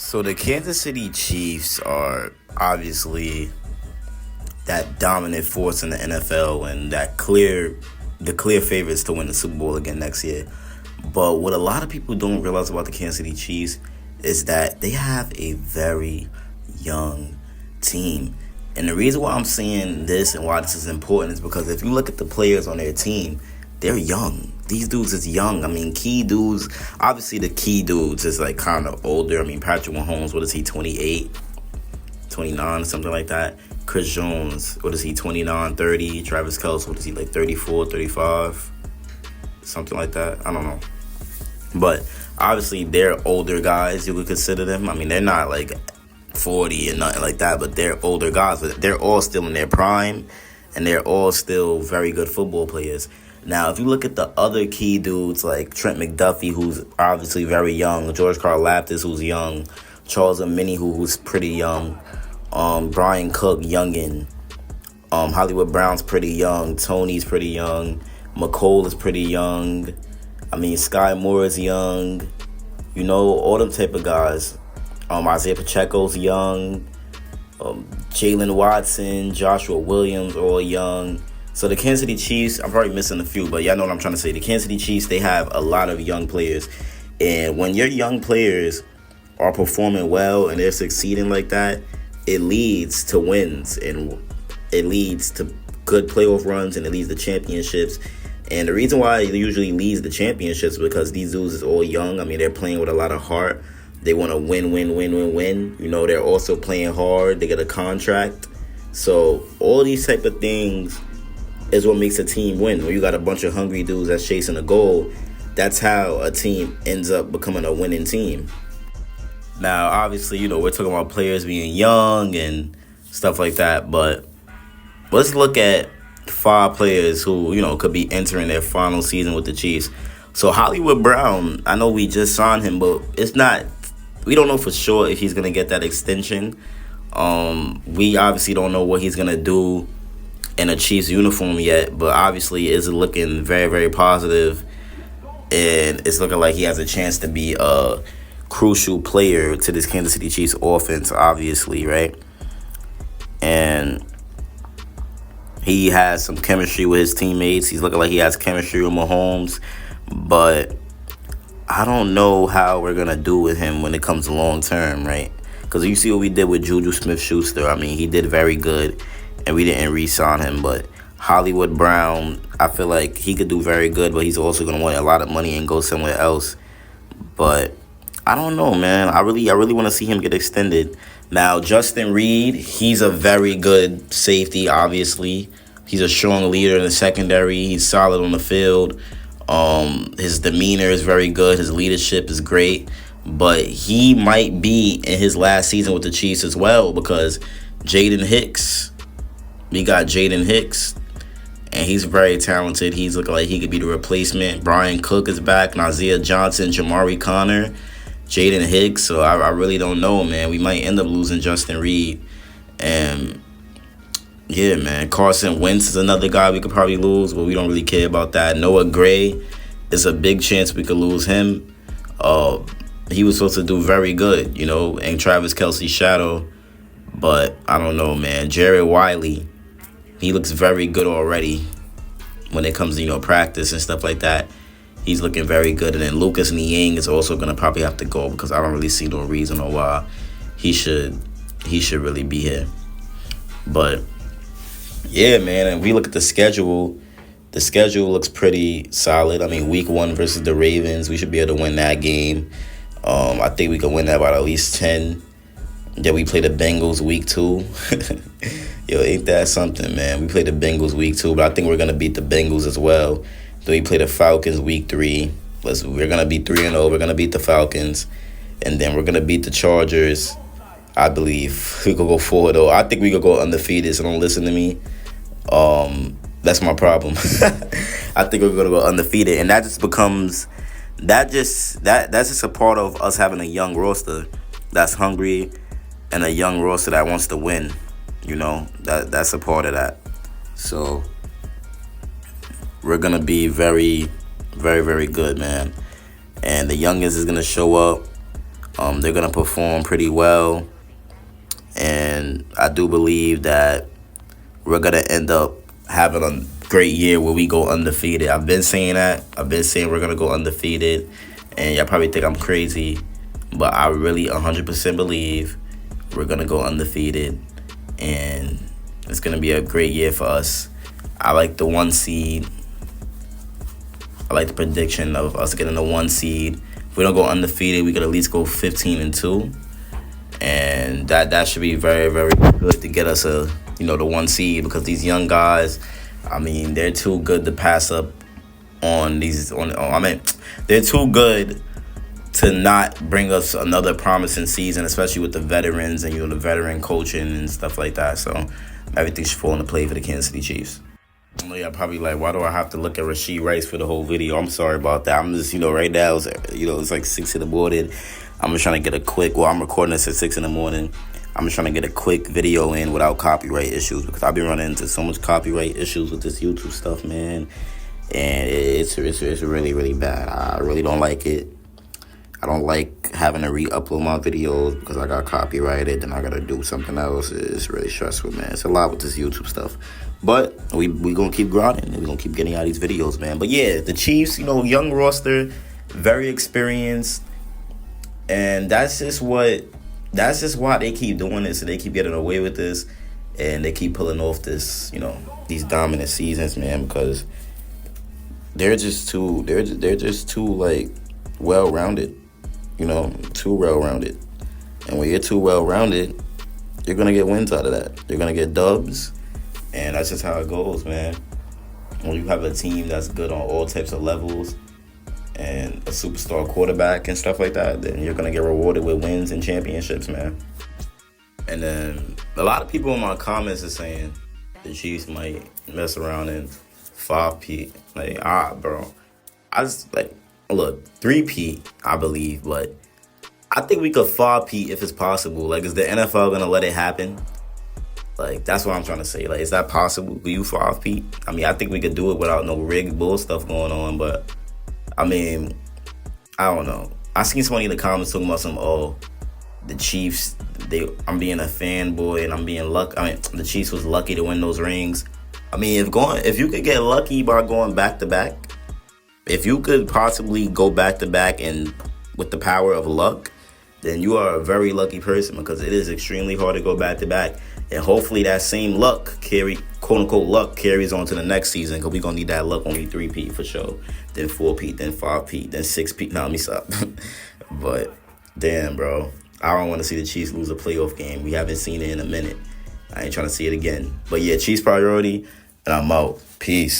So the Kansas City Chiefs are obviously that dominant force in the NFL and the clear favorites to win the Super Bowl again next year. But what a lot of people don't realize about the Kansas City Chiefs is that they have a very young team. And the reason why I'm saying this and why this is important is because if you look at the players on their team, they're young. These dudes is young. I mean, key dudes, obviously the key dudes is like kind of older. I mean, Patrick Mahomes, what is he, 28, 29, something like that. Chris Jones, what is he, 29, 30. Travis Kelce, what is he, like 34, 35, something like that. I don't know. But obviously they're older guys, you would consider them. I mean, they're not like 40 and nothing like that, but they're older guys. But they're all still in their prime, and they're all still very good football players. Now, if you look at the other key dudes like Trent McDuffie, who's obviously very young, George Karlaftis, who's young, Charles Omenihu, who's pretty young, Brian Cook, youngin, Hollywood Brown's pretty young, Tony's pretty young, McCole is pretty young. I mean, Sky Moore is young. You know, all them type of guys. Isaiah Pacheco's young. Jalen Watson, Joshua Williams, all young. So the Kansas City Chiefs, I'm probably missing a few, but y'all know what I'm trying to say. The Kansas City Chiefs, they have a lot of young players. And when your young players are performing well and they're succeeding like that, it leads to wins and it leads to good playoff runs and it leads to championships. And the reason why it usually leads to championships is because these dudes is all young. I mean, they're playing with a lot of heart. They want to win. You know, they're also playing hard. They get a contract. So all these type of things is what makes a team win. When you got a bunch of hungry dudes that's chasing a goal, that's how a team ends up becoming a winning team. Now, obviously, you know, we're talking about players being young and stuff like that, but let's look at 5 players who, you know, could be entering their final season with the Chiefs. So Hollywood Brown, I know we just signed him, but we don't know for sure if he's going to get that extension. We obviously don't know what he's going to do in a Chiefs uniform yet, but obviously it's looking very, very positive, and it's looking like he has a chance to be a crucial player to this Kansas City Chiefs offense, obviously, right? And he has some chemistry with his teammates. He's looking like he has chemistry with Mahomes, but I don't know how we're going to do with him when it comes to long term, right? Because you see what we did with Juju Smith-Schuster. I mean, he did very good, and we didn't re-sign him. But Hollywood Brown, I feel like he could do very good, but he's also going to want a lot of money and go somewhere else. But I don't know, man. I really want to see him get extended. Now, Justin Reed, he's a very good safety, obviously. He's a strong leader in the secondary. He's solid on the field. His demeanor is very good. His leadership is great. But he might be in his last season with the Chiefs as well, because we got Jaden Hicks, and he's very talented. He's looking like he could be the replacement. Brian Cook is back. Nazir Johnson, Jamari Connor, Jaden Hicks. So I really don't know, man. We might end up losing Justin Reed. And yeah, man, Carson Wentz is another guy we could probably lose, but we don't really care about that. Noah Gray is a big chance we could lose him. He was supposed to do very good, you know, and Travis Kelce's shadow. But I don't know, man. Jared Wiley, he looks very good already when it comes to, you know, practice and stuff like that. He's looking very good. And then Lucas Niang is also going to probably have to go, because I don't really see no reason or why he should really be here. But yeah, man, and we look at the schedule. The schedule looks pretty solid. I mean, week 1 versus the Ravens, we should be able to win that game. I think we can win that by at least 10. Then we play the Bengals week 2. Yo, ain't that something, man? We play the Bengals week 2, but I think we're going to beat the Bengals as well. Then we play the Falcons week 3. We're going to be 3-0. We're going to beat the Falcons. And then we're going to beat the Chargers. I believe we could go 4-0. I think we could go undefeated, so don't listen to me. That's my problem. I think we're going to go undefeated. And that just becomes... that's just a part of us having a young roster that's hungry and a young roster that wants to win. You know, that's a part of that. So we're going to be very, very, very good, man. And the youngest is going to show up. They're gonna perform pretty well, and I do believe that we're gonna end up having a great year where we go undefeated. I've been saying that. I've been saying we're gonna go undefeated, and y'all probably think I'm crazy, but I really 100% believe we're gonna go undefeated, and it's gonna be a great year for us. I like the 1 seed. I like the prediction of us getting the 1 seed. If we don't go undefeated, we could at least go 15-2, and that should be very, very good to get us the 1 seed, because these young guys, I mean, they're too good to pass up on these. They're too good to not bring us another promising season, especially with the veterans and the veteran coaching and stuff like that. So everything should fall into play for the Kansas City Chiefs. I know y'all probably like, why do I have to look at Rashee Rice for the whole video? I'm sorry about that. I'm just, right now, it's like 6 in the morning. I'm just trying to get a quick, I'm recording this at 6 in the morning. I'm just trying to get a quick video in without copyright issues, because I've been running into so much copyright issues with this YouTube stuff, man. And it's really, really bad. I really don't like it. I don't like having to re-upload my videos because I got copyrighted, then I got to do something else. It's really stressful, man. It's a lot with this YouTube stuff. But we going to keep grinding, and we're going to keep getting out these videos, man. But yeah, the Chiefs, young roster, very experienced. And that's just why they keep doing this, and they keep getting away with this, and they keep pulling off this, these dominant seasons, man, because they're just too like well-rounded, too well-rounded. And when you're too well-rounded, you're going to get wins out of that. You're going to get dubs, and that's just how it goes, man. When you have a team that's good on all types of levels and a superstar quarterback and stuff like that, then you're going to get rewarded with wins and championships, man. And then a lot of people in my comments are saying the Chiefs might mess around and 5-peat. Like, bro. I just, look, 3-peat, I believe, but I think we could 5-peat if it's possible. Like, is the NFL going to let it happen? Like, that's what I'm trying to say. Like, is that possible? Will you 5-peat? I mean, I think we could do it without no rigged bull stuff going on, but I mean, I don't know. I seen somebody in the comments talking about the Chiefs, I'm being a fanboy and I'm being lucky. I mean, the Chiefs was lucky to win those rings. I mean, if you could get lucky by going back-to-back, if you could possibly go back-to-back and with the power of luck, then you are a very lucky person, because it is extremely hard to go back-to-back. And hopefully that same luck, quote-unquote luck, carries on to the next season, because we're going to need that luck when we 3-peat for sure. Then 4-peat, then 5-peat, then 6-peat. Nah, let me stop. But, damn, bro. I don't want to see the Chiefs lose a playoff game. We haven't seen it in a minute. I ain't trying to see it again. But, yeah, Chiefs priority, and I'm out. Peace.